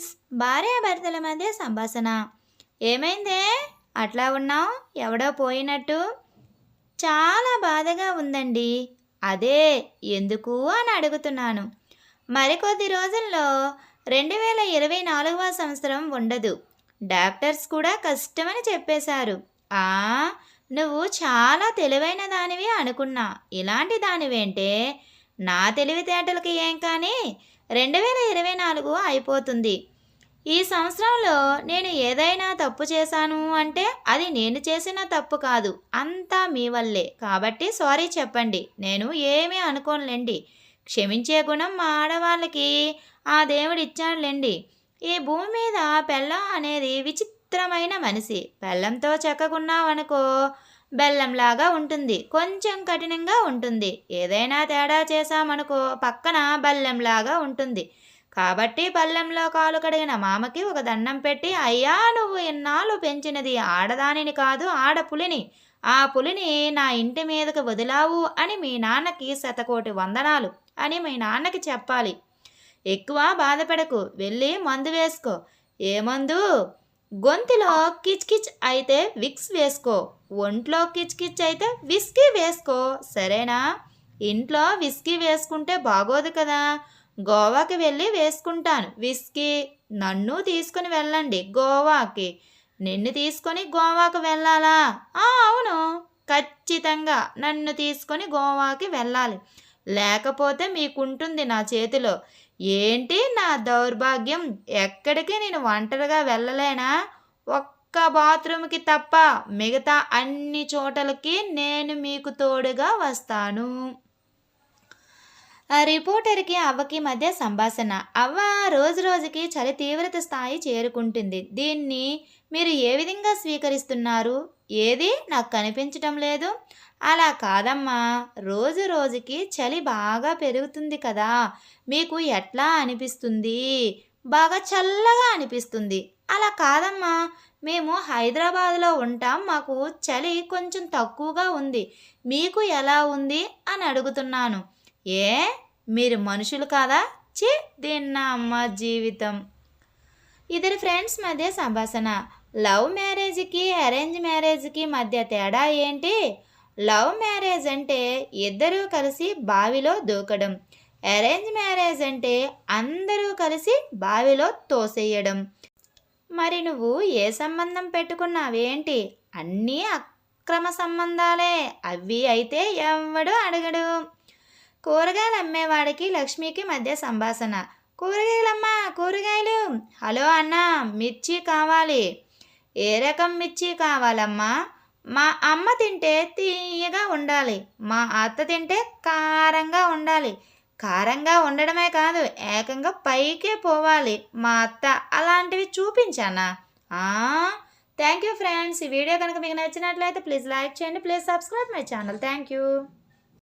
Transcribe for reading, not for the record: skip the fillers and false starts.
Friends, భార్యాభర్తల మధ్య సంభాషణ. ఏమైందే అట్లా ఉన్నావు? ఎవడో పోయినట్టు? చాలా బాధగా ఉందండి. అదే ఎందుకు అని అడుగుతున్నాను. మరికొద్ది రోజుల్లో 2024వ సంవత్సరం ఉండదు. డాక్టర్స్ కూడా కష్టమని చెప్పేశారు. ఆ నువ్వు చాలా తెలివైన దానివి అనుకున్నా. ఇలాంటి దానివేంటే? నా తెలివితేటలకి ఏం కానీ 2024 అయిపోతుంది. ఈ సంవత్సరంలో నేను ఏదైనా తప్పు చేశాను అంటే అది నేను చేసిన తప్పు కాదు, అంతా మీ వల్లే. కాబట్టి సారీ చెప్పండి, నేను ఏమీ అనుకోనులేండి. క్షమించే గుణం మా ఆడవాళ్ళకి ఆ దేవుడు ఇచ్చాడులేండి. ఈ భూమి మీద పెళ్ళం అనేది విచిత్రమైన మనిషి. పెళ్ళంతో చక్కగున్నావనుకో బెల్లంలాగా ఉంటుంది, కొంచెం కఠినంగా ఉంటుంది. ఏదైనా తేడా చేశామనుకో పక్కన బెల్లంలాగా ఉంటుంది. కాబట్టి పళ్ళెంలో కాలు కడిగిన మామకి ఒక దండం పెట్టి, అయ్యా నువ్వు ఇన్నాళ్ళు పెంచినది ఆడదానిని కాదు, ఆడపులిని. ఆ పులిని నా ఇంటి మీదకి వదిలావు అని మీ నాన్నకి శతకోటి వందనాలు అని మీ నాన్నకి చెప్పాలి. ఎక్కువ బాధపడకు, వెళ్ళి మందు వేసుకో. ఏ మందు? గొంతులో కిచ్ కిచ్ అయితే విక్స్ వేసుకో, ఒంట్లో కిచ్ కిచ్ అయితే విస్కీ వేసుకో, సరేనా? ఇంట్లో విస్కీ వేసుకుంటే బాగోదు కదా, గోవాకి వెళ్ళి వేసుకుంటాను విస్కీ. నన్ను తీసుకుని వెళ్ళండి గోవాకి. నిన్ను తీసుకొని గోవాకి వెళ్ళాలా? అవును, ఖచ్చితంగా నన్ను తీసుకొని గోవాకి వెళ్ళాలి. లేకపోతే మీకుంటుంది నా చేతిలో. ఏంటి నా దౌర్భాగ్యం? ఎక్కడికి నేను ఒంటరిగా వెళ్ళలేనా? ఒక్క బాత్రూమ్కి తప్ప మిగతా అన్ని చోటలకి నేను మీకు తోడుగా వస్తాను. రిపోర్టర్కి అవ్వకి మధ్య సంభాషణ. అవ్వ, రోజు రోజుకి చలి తీవ్రత స్థాయి చేరుకుంటుంది. దీన్ని మీరు ఏ విధంగా స్వీకరిస్తున్నారు? ఏది నాకు కనిపించటం లేదు. అలా కాదమ్మా, రోజు రోజుకి చలి బాగా పెరుగుతుంది కదా, మీకు ఎట్లా అనిపిస్తుంది? బాగా చల్లగా అనిపిస్తుంది. అలా కాదమ్మా, మేము హైదరాబాద్లో ఉంటాం, మాకు చలి కొంచెం తక్కువగా ఉంది. మీకు ఎలా ఉంది అని అడుగుతున్నాను. ఏ మీరు మనుషులు కాదా? చి దీన్నమ్మ జీవితం. ఇద్దరు ఫ్రెండ్స్ మధ్య సంభాషణ. లవ్ మ్యారేజ్కి అరేంజ్ మ్యారేజ్కి మధ్య తేడా ఏంటి? లవ్ మ్యారేజ్ అంటే ఇద్దరూ కలిసి బావిలో దూకడం. అరేంజ్ మ్యారేజ్ అంటే అందరూ కలిసి బావిలో తోసేయడం. మరి నువ్వు ఏ సంబంధం పెట్టుకున్నావేంటి? అన్నీ అక్రమ సంబంధాలే. అవి అయితే ఎవడు అడగడు. కూరగాయలు అమ్మేవాడికి లక్ష్మికి మధ్య సంభాషణ. కూరగాయలమ్మా, కూరగాయలు. హలో అన్న, మిర్చి కావాలి. ఏ రకం మిర్చి కావాలమ్మా? మా అమ్మ తింటే తీయగా ఉండాలి, మా అత్త తింటే కారంగా ఉండాలి. కారంగా ఉండడమే కాదు, ఏకంగా పైకే పోవాలి. మా అత్త అలాంటివి చూపించానా? Thank you friends. ఈ వీడియో కనుక మీకు నచ్చినట్లయితే ప్లీజ్ లైక్ చేయండి, please subscribe my channel. Thank you.